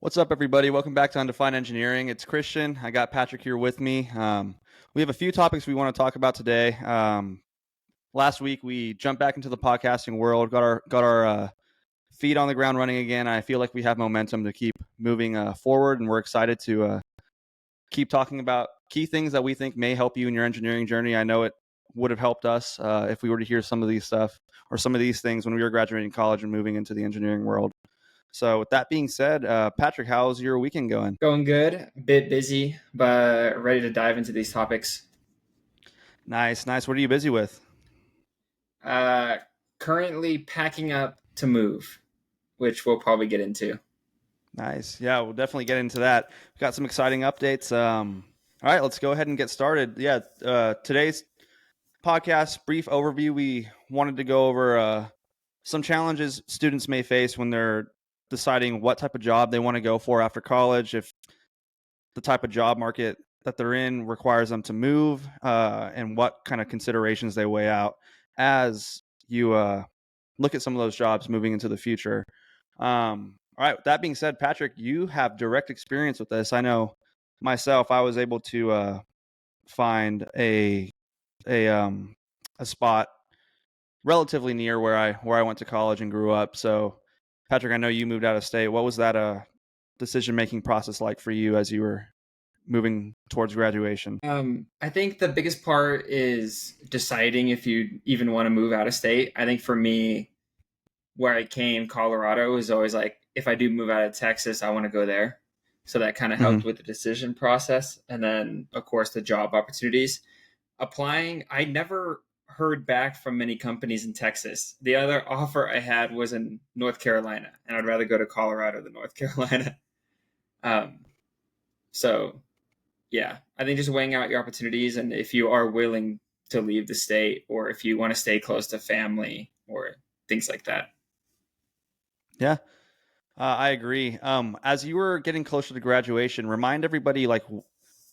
What's up, everybody? Welcome back to Undefined Engineering. It's Christian. I got Patrick here with me. We have a few topics we want to talk about today. Last week we jumped back into the podcasting world, got our feet on the ground running again. I feel like we have momentum to keep moving forward, and we're excited to keep talking about key things that we think may help you in your engineering journey. I know it would have helped us if we were to hear some of these stuff or some of these things when we were graduating college and moving into the engineering world. So with that being said, Patrick, how's your weekend going? Going good, a bit busy, but ready to dive into these topics. Nice. What are you busy with? Uh, Currently packing up to move, which we'll probably get into. Nice. Yeah, we'll definitely get into that. We've got some exciting updates. All right, let's go ahead and get started. Yeah, today's podcast, brief overview. We wanted to go over some challenges students may face when they're deciding what type of job they want to go for after college, if the type of job market that they're in requires them to move, and what kind of considerations they weigh out as you look at some of those jobs moving into the future. All right, with that being said, Patrick, you have direct experience with this. I know myself, I was able to find a spot relatively near where I went to college and grew up. So, Patrick, I know you moved out of state. What was that decision making process like for you as you were moving towards graduation? I think the biggest part is deciding if you even want to move out of state. I think for me, where I came, Colorado, is always like, if I do move out of Texas, I want to go there. So that kind of helped Mm-hmm. with the decision process. And then, of course, the job opportunities. Applying, I never heard back from many companies in Texas. The other offer I had was in North Carolina, and I'd rather go to Colorado than North Carolina. Um, so, yeah, I think just weighing out your opportunities and if you are willing to leave the state or if you want to stay close to family or things like that. Yeah, I agree. As you were getting closer to graduation, remind everybody like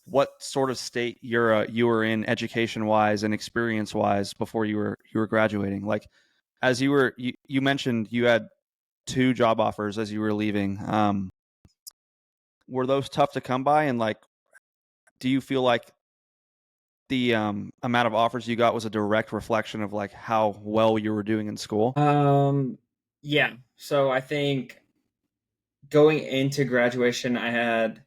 what sort of state you were in education wise and experience wise before you were graduating. Like as you mentioned you had two job offers as you were leaving. Were those tough to come by, and like do you feel like the amount of offers you got was a direct reflection of like how well you were doing in school? Um, yeah. So I think going into graduation, I had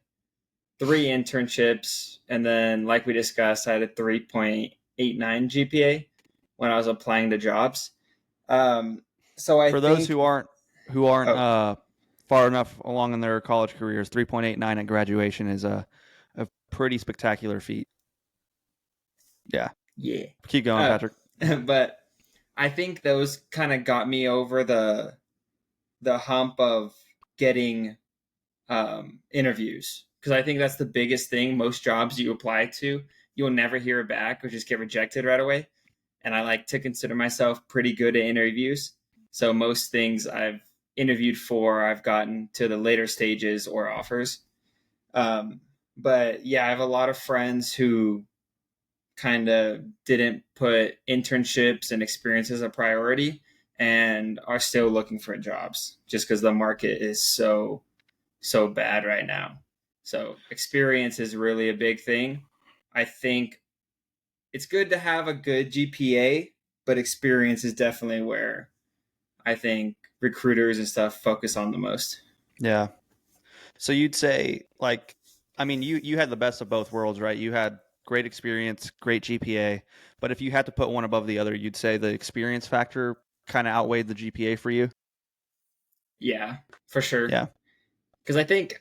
three internships, and then, like we discussed, I had a 3.89 GPA when I was applying to jobs. Um, so I For those think, who aren't oh, far enough along in their college careers, 3.89 at graduation is a pretty spectacular feat. Yeah. yeah. Keep going, Uh, Patrick. but I think those kind of got me over the hump of getting interviews, because I think that's the biggest thing. Most jobs you apply to, you'll never hear back or just get rejected right away. And I like to consider myself pretty good at interviews. So most things I've interviewed for, I've gotten to the later stages or offers. Um, but yeah, I have a lot of friends who kind of didn't put internships and experience as a priority and are still looking for jobs just because the market is so bad right now. So experience is really a big thing. I think it's good to have a good GPA, but experience is definitely where I think recruiters and stuff focus on the most. Yeah. So you'd say like, I mean, you had the best of both worlds, right? You had great experience, great GPA, but if you had to put one above the other, you'd say the experience factor kind of outweighed the GPA for you. Yeah, for sure. Yeah. Because I think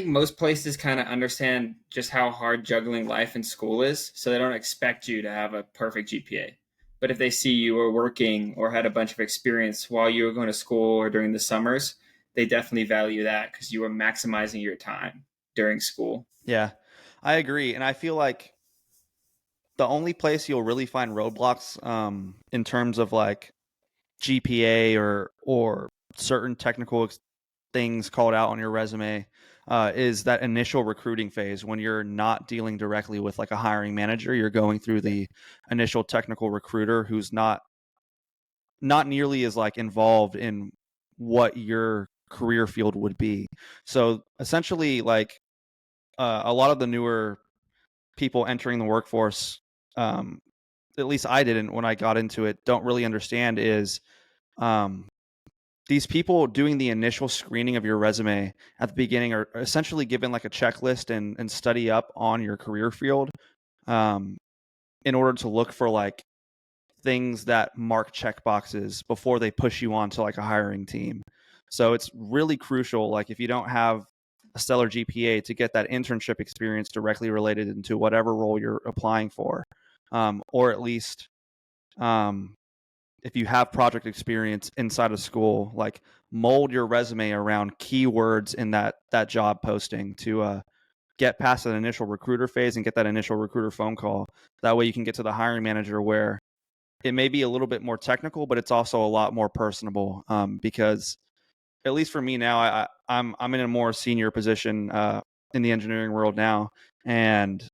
most places kind of understand just how hard juggling life and school is, so they don't expect you to have a perfect GPA. But if they see you were working or had a bunch of experience while you were going to school or during the summers, they definitely value that because you were maximizing your time during school. Yeah. I agree. And I feel like the only place you'll really find roadblocks in terms of like GPA or certain technical things called out on your resume is that initial recruiting phase when you're not dealing directly with like a hiring manager. You're going through the initial technical recruiter who's not nearly as like involved in what you're career field would be. So essentially, like a lot of the newer people entering the workforce, at least I didn't when I got into it, don't really understand is um, these people doing the initial screening of your resume at the beginning are essentially given like a checklist and study up on your career field um, in order to look for like things that mark check boxes before they push you on to like a hiring team. So it's really crucial, like if you don't have a stellar GPA, to get that internship experience directly related into whatever role you're applying for, or at least um, if you have project experience inside of school, like mold your resume around keywords in that job posting to get past that initial recruiter phase and get that initial recruiter phone call. That way you can get to the hiring manager where it may be a little bit more technical, but it's also a lot more personable. Because at least for me now, I'm in a more senior position in the engineering world now, and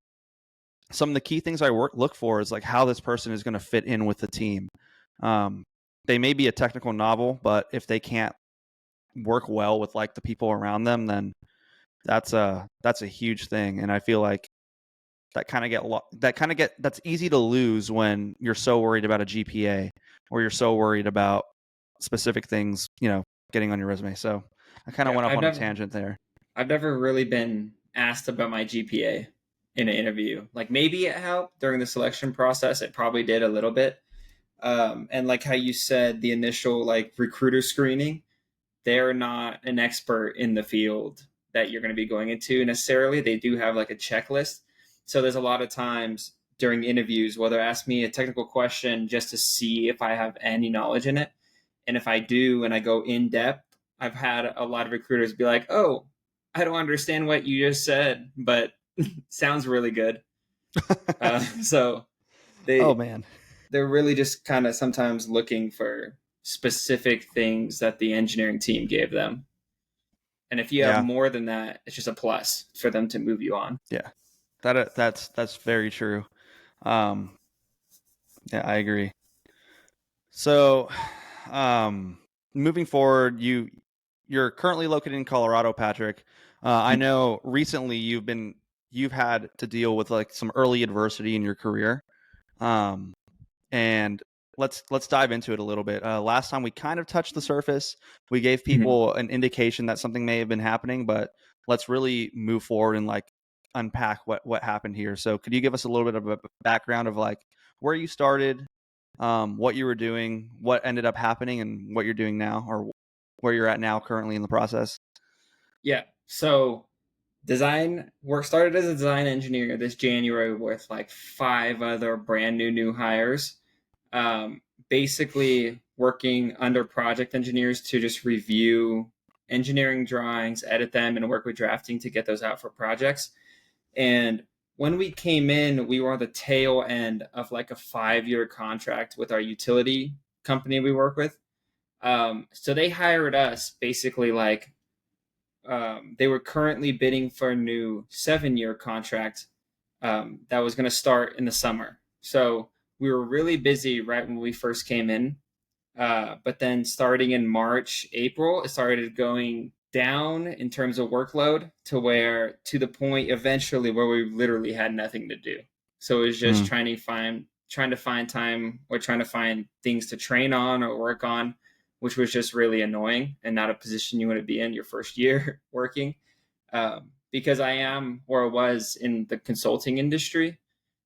some of the key things I look for is like how this person is going to fit in with the team. Um, they may be a technical novel, but if they can't work well with like the people around them, then that's a huge thing. And I feel like that's easy to lose when you're so worried about a GPA or you're so worried about specific things, getting on your resume. So I kind of Yeah, went off on a tangent there. I've never really been asked about my GPA in an interview. Like maybe it helped during the selection process. It probably did a little bit. And like how you said, the initial like recruiter screening, they're not an expert in the field that you're going to be going into necessarily. They do have like a checklist. So there's a lot of times during interviews where they'll ask me a technical question just to see if I have any knowledge in it. And if I do and I go in depth, I've had a lot of recruiters be like, "Oh, I don't understand what you just said, but sounds really good." So Oh they man. they're really just kind of sometimes looking for specific things that the engineering team gave them. And if you have Yeah. more than that, it's just a plus for them to move you on. Yeah. That's very true. Um, yeah, I agree. So, um, moving forward, you're currently located in Colorado, Patrick. I know recently you've had to deal with like some early adversity in your career. Um, and let's dive into it a little bit. Last time we kind of touched the surface. We gave Mhm. people an indication that something may have been happening, but let's really move forward and like unpack what happened here. So could you give us a little bit of a background of like where you started, what you were doing, what ended up happening, and what you're doing now, or where you're at now currently in the process? Yeah. So design work started as a design engineer this January with like five other brand new hires. Um, Basically working under project engineers to just review engineering drawings, edit them, and work with drafting to get those out for projects. And when we came in, we were on the tail end of like a 5-year contract with our utility company we work with. So they hired us basically like they were currently bidding for a new 7-year contract that was going to start in the summer. So we were really busy right when we first came in. But then starting in March, April, it started going down in terms of workload to the point eventually where we literally had nothing to do. So it was just Mm. trying to find time or trying to find things to train on or work on, which was just really annoying and not a position you want to be in your first year working. Because I am or was in the consulting industry.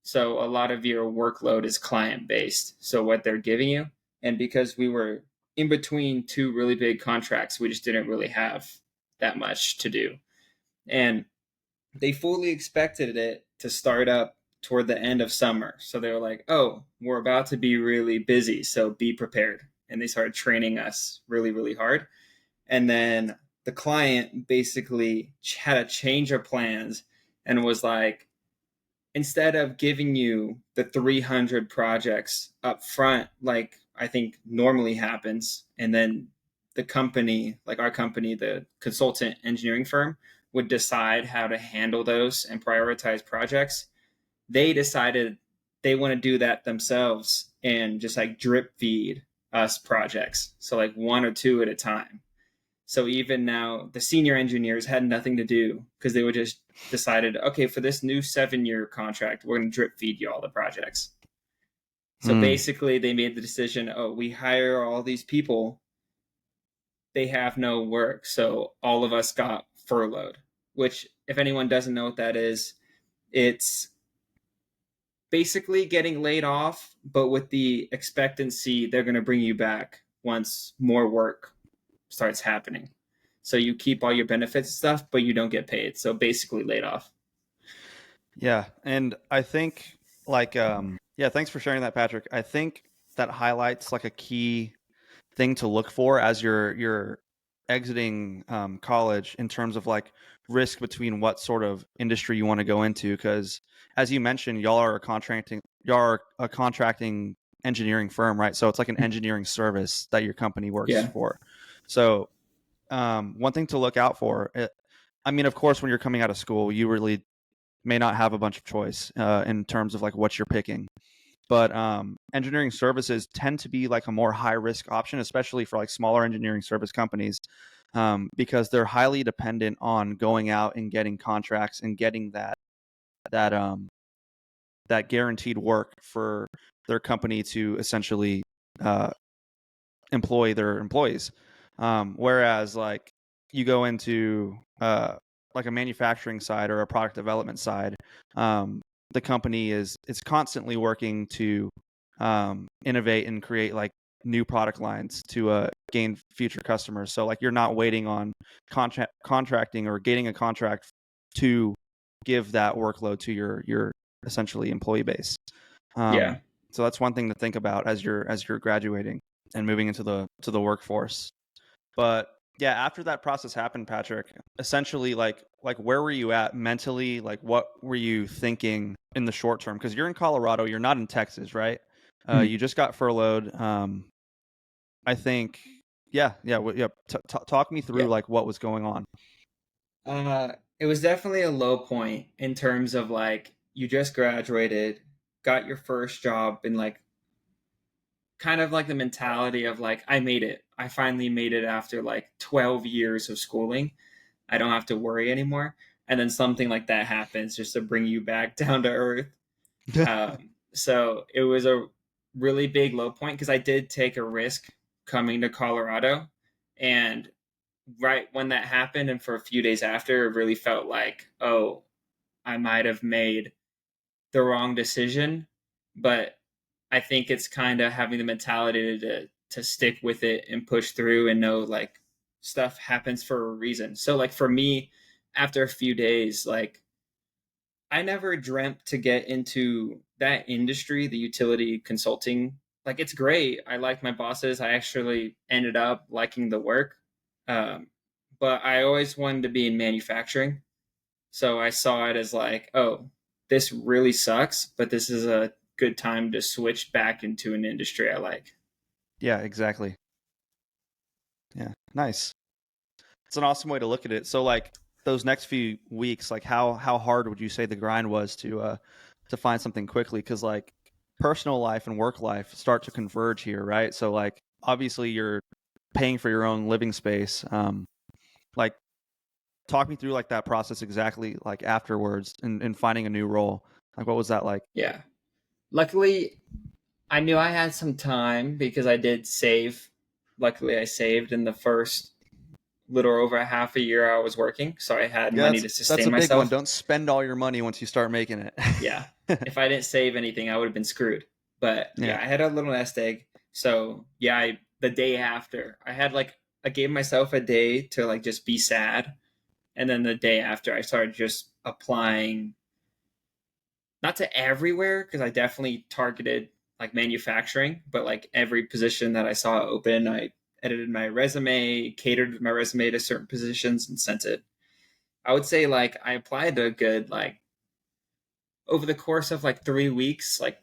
So a lot of your workload is client based. So what they're giving you. And because we were in between two really big contracts, we just didn't really have that much to do. And they fully expected it to start up toward the end of summer. So they were like, oh, we're about to be really busy. So be prepared. And they started training us really, really hard. And then the client basically had a change of plans and was like, instead of giving you the 300 projects up front, like I think normally happens, and then the company, like our company, the consultant engineering firm, would decide how to handle those and prioritize projects, they decided they want to do that themselves and just like drip feed us projects. So like one or two at a time. So even now, the senior engineers had nothing to do because they would just decided, okay, for this new 7-year contract, we're going to drip feed you all the projects. So Mm. basically, they made the decision, oh, we hire all these people, they have no work. So all of us got furloughed, which, if anyone doesn't know what that is, it's basically getting laid off, but with the expectancy they're going to bring you back once more work starts happening. So you keep all your benefits and stuff, but you don't get paid. So basically laid off. Yeah, and I think yeah, thanks for sharing that, Patrick. I think that highlights like a key thing to look for as you're exiting college in terms of like risk between what sort of industry you want to go into. Because as you mentioned, y'all are a contracting engineering firm, right? So it's like an engineering service that your company works Yeah. for. So one thing to look out for. I mean, of course, when you're coming out of school, you really may not have a bunch of choice in terms of like what you're picking. But engineering services tend to be like a more high risk option, especially for like smaller engineering service companies, because they're highly dependent on going out and getting contracts and getting that that guaranteed work for their company to essentially uh, employ their employees. Whereas like you go into like a manufacturing side or a product development side, the company is constantly working to innovate and create like new product lines to gain future customers. So like you're not waiting on contracting or getting a contract to give that workload to your essentially employee base. Yeah. So that's one thing to think about as you're graduating and moving into the workforce. But yeah, after that process happened, Patrick, essentially like where were you at mentally? Like what were you thinking in the short term? Because you're in Colorado, you're not in Texas, right? Hmm. You just got furloughed. I think, yeah. Talk me through Yeah. like what was going on. It was definitely a low point in terms of like you just graduated, got your first job, and like kind of like the mentality of like I made it. I finally made it after like 12 years of schooling. I don't have to worry anymore. And then something like that happens just to bring you back down to earth. So it was a really big low point because I did take a risk coming to Colorado. And right when that happened, and for a few days after, it really felt like, oh, I might have made the wrong decision. But I think it's kind of having the mentality to stick with it and push through and know like stuff happens for a reason. So like for me, after a few days, like I never dreamt to get into that industry, the utility consulting. Like it's great. I like my bosses. I actually ended up liking the work. Um, but I always wanted to be in manufacturing. So I saw it as like, oh, this really sucks, but this is a good time to switch back into an industry I like. Yeah, exactly. Yeah, nice. It's an awesome way to look at it. So like those next few weeks, like how hard would you say the grind was to find something quickly? Because like personal life and work life start to converge here, right? So like obviously you're paying for your own living space. Like talk me through like that process exactly like afterwards and finding a new role. Like what was that like? Yeah. Luckily, I knew I had some time because I did save. Luckily, I saved in the first little over a half a year I was working, so I had Yeah, money to that's sustain a big one. myself. Don't spend all your money once you start making it. Yeah. If I didn't save anything, I would have been screwed. But Yeah. yeah, I had a little nest egg. So yeah, the day after, I gave myself a day to like just be sad. And then the day after, I started just applying, not to everywhere, because I definitely targeted like manufacturing, but like every position that I saw open, I edited my resume, catered my resume to certain positions, and sent it. I would say like I applied to a good like over the course of like 3 weeks, like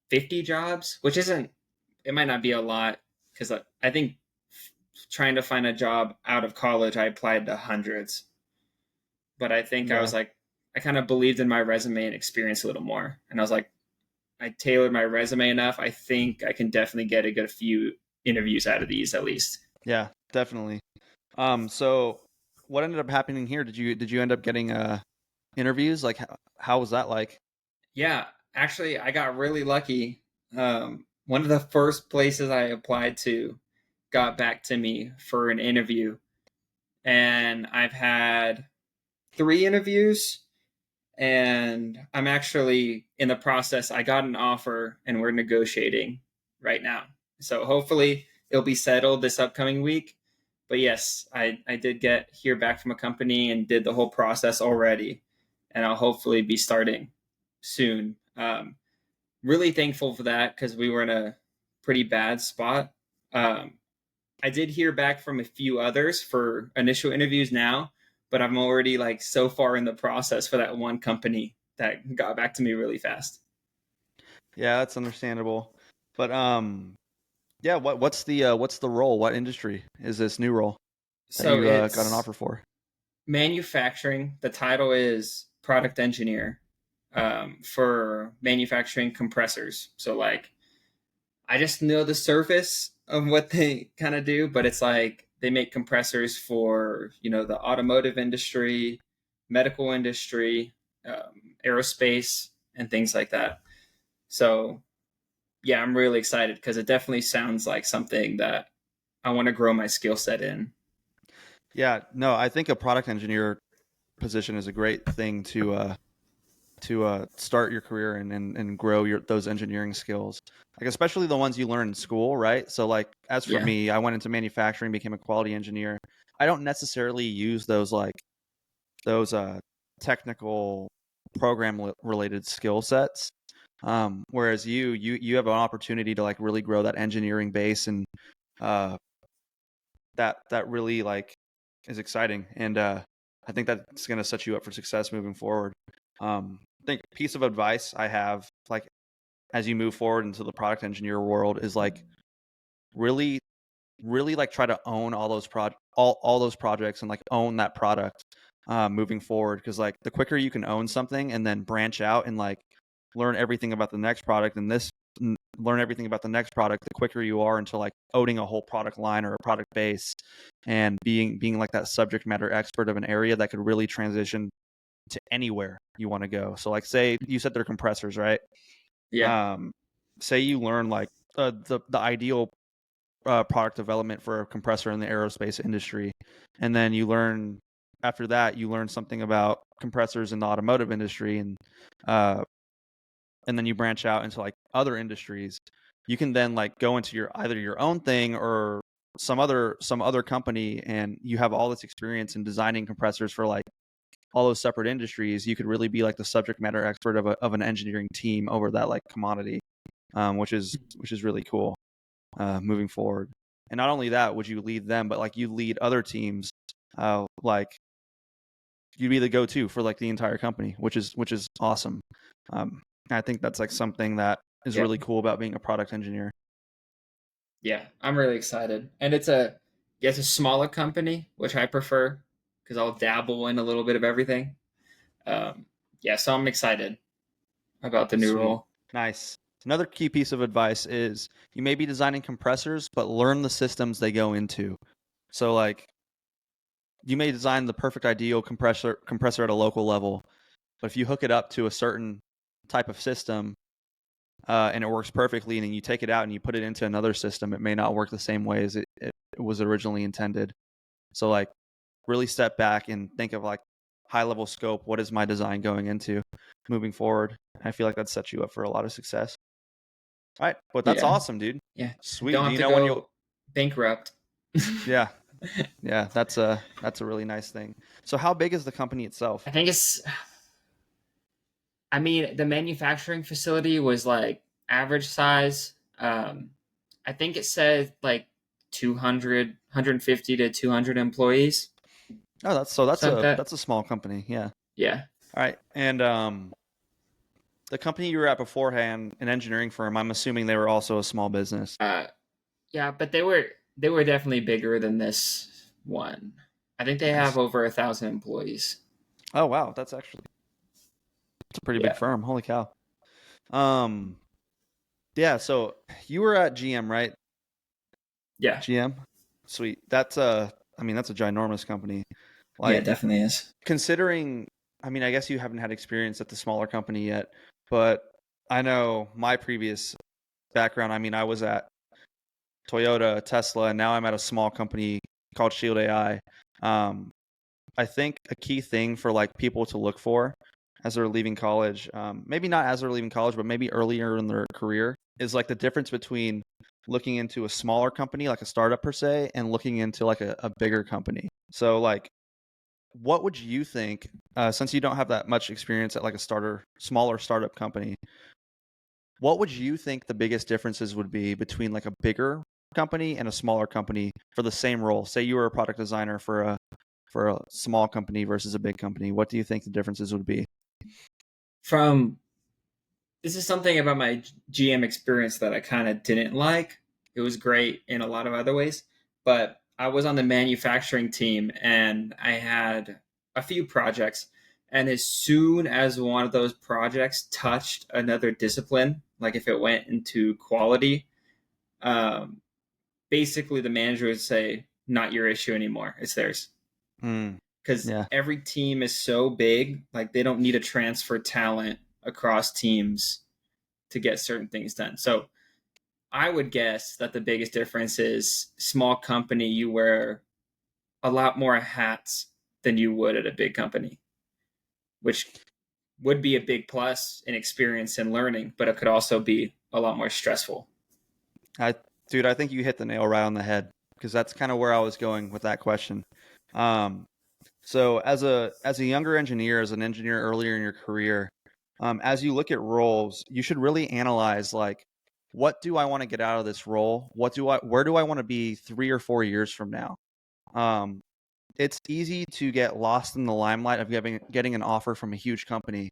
50 jobs, which isn't, it might not be a lot because I think trying to find a job out of college, I applied to hundreds. But I think I Yeah. was like, I kind of believed in my resume and experience a little more. And I was like, I tailored my resume enough. I think I can definitely get a good few interviews out of these at least. Yeah. definitely. So what ended up happening here? Did you end up getting interviews? Like how was that like? Yeah, actually, I got really lucky. One of the first places I applied to got back to me for an interview, and I've had 3 interviews, and I'm actually in the process. I got an offer, and we're negotiating right now. So hopefully it'll be settled this upcoming week. But yes, I did get hear back from a company and did the whole process already, and I'll hopefully be starting soon. Really thankful for that because we were in a pretty bad spot. Um, I did hear back from a few others for initial interviews now, but I'm already like so far in the process for that one company that got back to me really fast. Yeah, that's understandable. But yeah, what's the role? What industry is this new role that So you got an it's offer for? manufacturing. The title is product engineer for manufacturing compressors. So like I just know the surface of what they kind of do, but it's like they make compressors for the automotive industry, medical industry, aerospace, and things like that. So yeah, I'm really excited because it definitely sounds like something that I want to grow my skill set in. Yeah, no, I think a product engineer position is a great thing to start your career and grow those engineering skills. Like especially the ones you learn in school, right? So like as for Yeah, me, I went into manufacturing, became a quality engineer. I don't necessarily use those technical program related skill sets. Whereas you have an opportunity to like really grow that engineering base and uh, that really like is exciting and I think that's going to set you up for success moving forward. I think a piece of advice I have like as you move forward into the product engineer world is like really really like try to own all those projects and like own that product moving forward because like the quicker you can own something and then branch out and like learn everything about the next product and learn everything about the next product, the quicker you are into like owning a whole product line or a product base and being like that subject matter expert of an area that could really transition to anywhere you want to go. So like say you said they're compressors, right? yeah, um Say you learn like the ideal product development for a compressor in the aerospace industry, and then after that you learn something about compressors in the automotive industry, uh, and then you branch out into like other industries. You can then like go into either your own thing or some other company, and you have all this experience in designing compressors for like all those separate industries. You could really be like the subject matter expert of an engineering team over that like commodity, which is really cool moving forward. And not only that, would you lead them, but like you lead other teams, like you'd be the go-to for like the entire company, which is awesome. I think that's like something that is yeah, really cool about being a product engineer. yeah. I'm really excited, and it's a smaller company, which I prefer because I'll dabble in a little bit of everything. Um, yeah, so I'm excited about the new Sweet, role. nice. Another key piece of advice is you may be designing compressors, but learn the systems they go into. So like you may design the perfect ideal compressor at a local level, but if you hook it up to a certain type of system and it works perfectly, and then you take it out and you put it into another system, it may not work the same way as it was originally intended. So like really step back and think of like high level scope. What is my design going into moving forward? I feel like that sets you up for a lot of success. All right, but that's Yeah, awesome, dude. yeah. Sweet. Don't Do have you to know when you'll? go bankrupt. Yeah, yeah. That's a really nice thing. So how big is the company itself? I think it's. I mean, the manufacturing facility was like average size. I think it said like 200, 150 to 200 employees, Oh, that's something like a that. that's a small company. Yeah. Yeah. All right, and the company you were at beforehand, an engineering firm. I'm assuming they were also a small business. Uh, yeah, but they were definitely bigger than this one. I think they have Nice. over 1,000 employees. Oh wow, it's a pretty big Yeah. firm. Holy cow. Um, yeah. So you were at GM, right? Yeah. GM. Sweet. I mean, that's a ginormous company. Yeah, it Like, definitely is. considering, I mean, I guess you haven't had experience at the smaller company yet, but I know my previous background. I mean, I was at Toyota, Tesla, and now I'm at a small company called Shield AI. Um, I think a key thing for like people to look for as they're leaving college, maybe not as they're leaving college, but maybe earlier in their career, is like the difference between looking into a smaller company, like a startup per se, and looking into like a bigger company. So like, what would you think, since you don't have that much experience at like a smaller startup company, what would you think the biggest differences would be between like a bigger company and a smaller company for the same role? Say you were a product designer for a small company versus a big company. What do you think the differences would be? From This is something about my GM experience that I kind of didn't like. It was great in a lot of other ways, but I was on the manufacturing team and I had a few projects. And as soon as one of those projects touched another discipline, like if it went into quality, um, basically the manager would say, "Not your issue anymore. It's theirs." Mm, Because yeah, every team is so big, like they don't need to transfer talent across teams to get certain things done. So I would guess that the biggest difference is small company, you wear a lot more hats than you would at a big company, which would be a big plus in experience and learning, but it could also be a lot more stressful. I dude, I think you hit the nail right on the head because that's kind of where I was going with that question. Um, so as a younger engineer, as an engineer earlier in your career, as you look at roles, you should really analyze like, what do I want to get out of this role? Where do I want to be 3 or 4 years from now? Um, it's easy to get lost in the limelight of getting an offer from a huge company.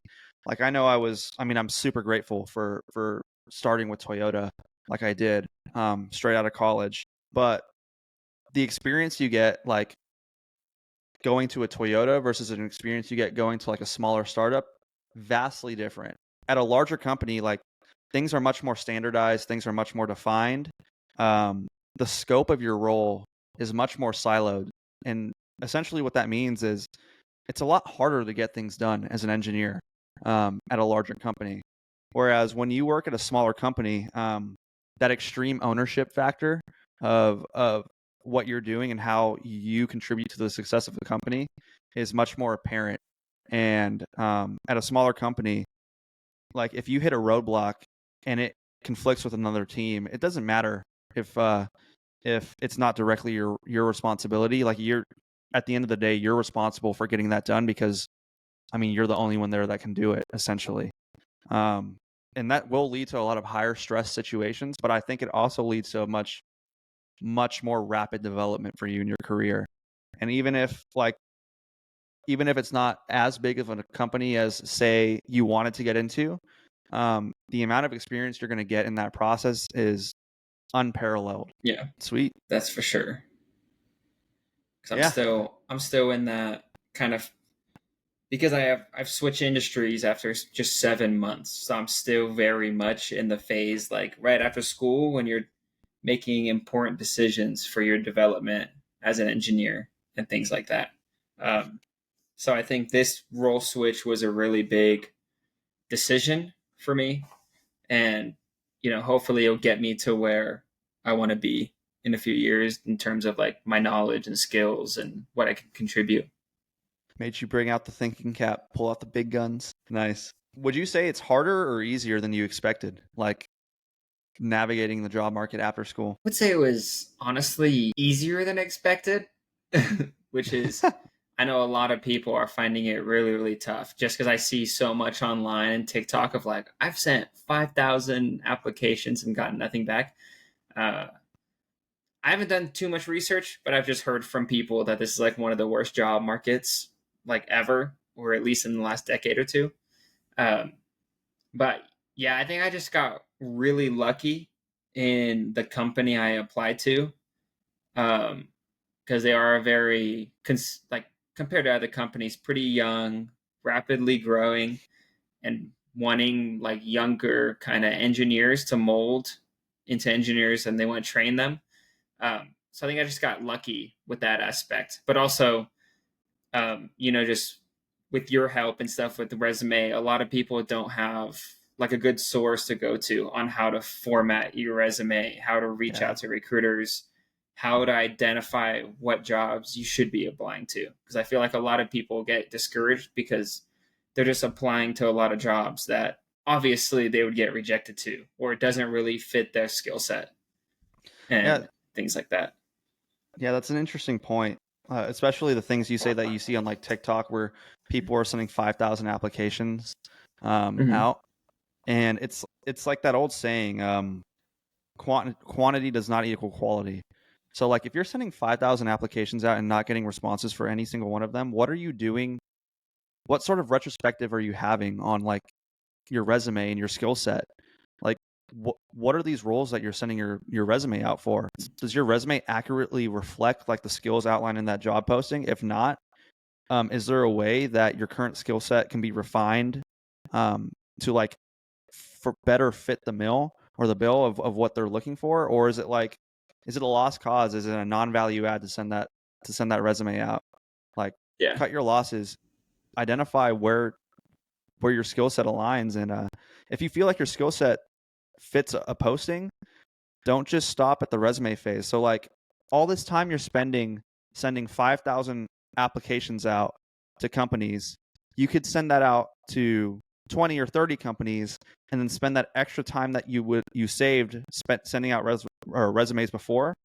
Like I mean, I'm super grateful for starting with Toyota like I did, straight out of college. But the experience you get like going to a Toyota versus an experience you get going to like a smaller startup, vastly different. At a larger company, like things are much more standardized, things are much more defined. The scope of your role is much more siloed. And essentially what that means is it's a lot harder to get things done as an engineer, at a larger company. Whereas when you work at a smaller company, that extreme ownership factor of what you're doing and how you contribute to the success of the company is much more apparent. And at a smaller company, like if you hit a roadblock and it conflicts with another team, it doesn't matter if it's not directly your responsibility. Like you're at the end of the day, you're responsible for getting that done because I mean you're the only one there that can do it essentially. Um, and that will lead to a lot of higher stress situations, but I think it also leads to a much more rapid development for you in your career. And even if it's not as big of a company as say you wanted to get into, the amount of experience you're going to get in that process is unparalleled. Yeah, Sweet. that's for sure. Because Yeah. I'm still in that kind of, because I've switched industries after just 7 months, so I'm still very much in the phase like right after school when you're making important decisions for your development as an engineer and things like that. Um, so I think this role switch was a really big decision for me, and hopefully it'll get me to where I want to be in a few years in terms of like my knowledge and skills and what I can contribute. Made you bring out the thinking cap, pull out the big guns. Nice. Would you say it's harder or easier than you expected? Like navigating the job market after school? I would say it was honestly easier than expected, which is, I know a lot of people are finding it really, really tough just because I see so much online and TikTok of like, I've sent 5,000 applications and gotten nothing back. Uh, I haven't done too much research, but I've just heard from people that this is like one of the worst job markets like ever, or at least in the last decade or two. Um, but yeah, I think I just got really lucky in the company I applied to, because they are a very like compared to other companies, pretty young, rapidly growing, and wanting like younger kind of engineers to mold into engineers, and they want to train them. So I think I just got lucky with that aspect. But also, just with your help and stuff with the resume, a lot of people don't have like a good source to go to on how to format your resume, how to reach Yeah. out to recruiters, how to identify what jobs you should be applying to. Because I feel like a lot of people get discouraged because they're just applying to a lot of jobs that obviously they would get rejected to, or it doesn't really fit their skill set Yeah. and things like that. Yeah, that's an interesting point. Especially the things you say that you see on like TikTok where people are sending 5,000 applications Mm-hmm. out. And it's like that old saying, quantity does not equal quality. So like if you're sending 5,000 applications out and not getting responses for any single one of them, what are you doing? What sort of retrospective are you having on like your resume and your skill set? Like what are these roles that you're sending your resume out for? Does your resume accurately reflect like the skills outlined in that job posting? If not, is there a way that your current skill set can be refined to like for better fit the mill or the bill of what they're looking for? Or is it a lost cause? Is it a non-value add to send that resume out? Like Yeah. cut your losses, identify where your skill set aligns, and if you feel like your skill set fits a posting, don't just stop at the resume phase. So like all this time you're spending sending 5,000 applications out to companies, you could send that out to 20 or 30 companies and then spend that extra time that you saved spent sending out resumes before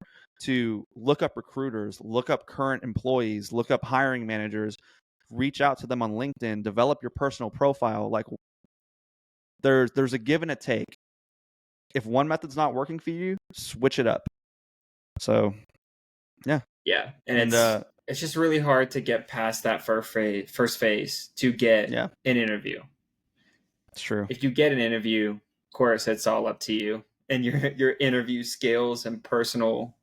to look up recruiters, look up current employees, look up hiring managers, reach out to them on LinkedIn, develop your personal profile. Like there's a give and a take. If one method's not working for you, switch it up. So, yeah. And And it's just really hard to get past that first phase to get yeah, an interview. it's true. If you get an interview, of course, it's all up to you and your interview skills and personable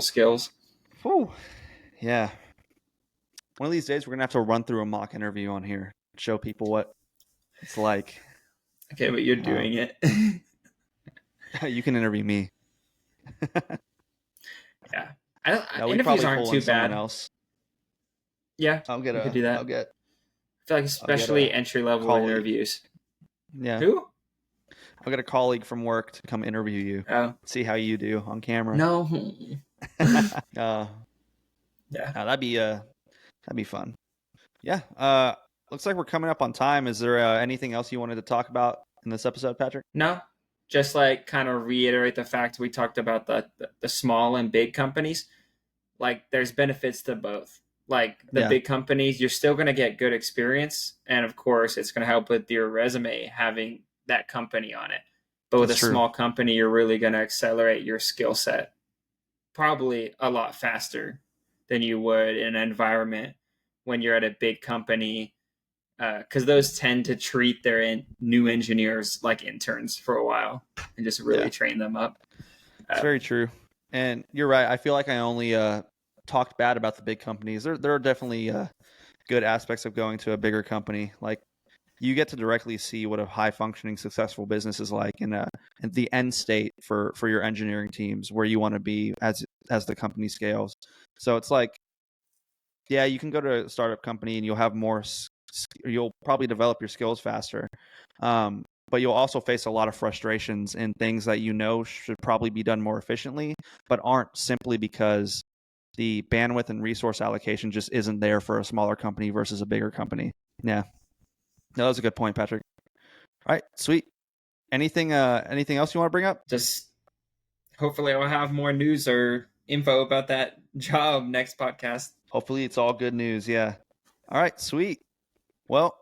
skills. Whew. Yeah. One of these days, we're gonna have to run through a mock interview on here, show people what it's like. Okay, but you're doing it. You can interview me. Yeah, No, we interviews probably aren't pull in too someone bad. else. Yeah, I'll get we could do that. I feel like I'll get especially a entry level colleague. interviews. Yeah, Who? I'll get a colleague from work to come interview you. Oh, See how you do on camera. no. uh, Yeah. that'd be fun. Yeah. Looks like we're coming up on time. Is there anything else you wanted to talk about in this episode, Patrick? No, just like kind of reiterate the fact we talked about the small and big companies. Like there's benefits to both. Like the Yeah, big companies, you're still going to get good experience, and of course, it's going to help with your resume having that company on it. But with that's a true. small company, you're really going to accelerate your skill set probably a lot faster than you would in an environment when you're at a big company, because those tend to treat their new engineers like interns for a while and just really Yeah, train them up. it's very true. And you're right. I feel like I only talked bad about the big companies. There are definitely good aspects of going to a bigger company. Like you get to directly see what a high functioning, successful business is like, and the end state for your engineering teams, where you want to be as the company scales. So it's like, yeah, you can go to a startup company and you'll have you'll probably develop your skills faster. But you'll also face a lot of frustrations in things that you know should probably be done more efficiently, but aren't, simply because the bandwidth and resource allocation just isn't there for a smaller company versus a bigger company. Yeah. No, that was a good point, Patrick. All right, sweet. Anything else you want to bring up? Just hopefully I'll have more news or info about that job next podcast. Hopefully it's all good news. Yeah. All right, sweet. Well,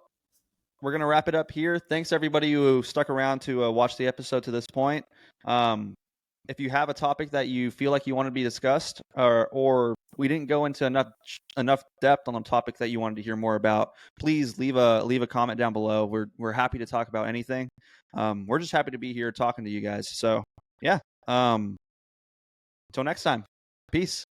we're going to wrap it up here. Thanks everybody who stuck around to watch the episode to this point. If you have a topic that you feel like you want to be discussed, or we didn't go into enough depth on a topic that you wanted to hear more about, please leave a comment down below. We're happy to talk about anything. We're just happy to be here talking to you guys. So yeah. Until next time. Peace.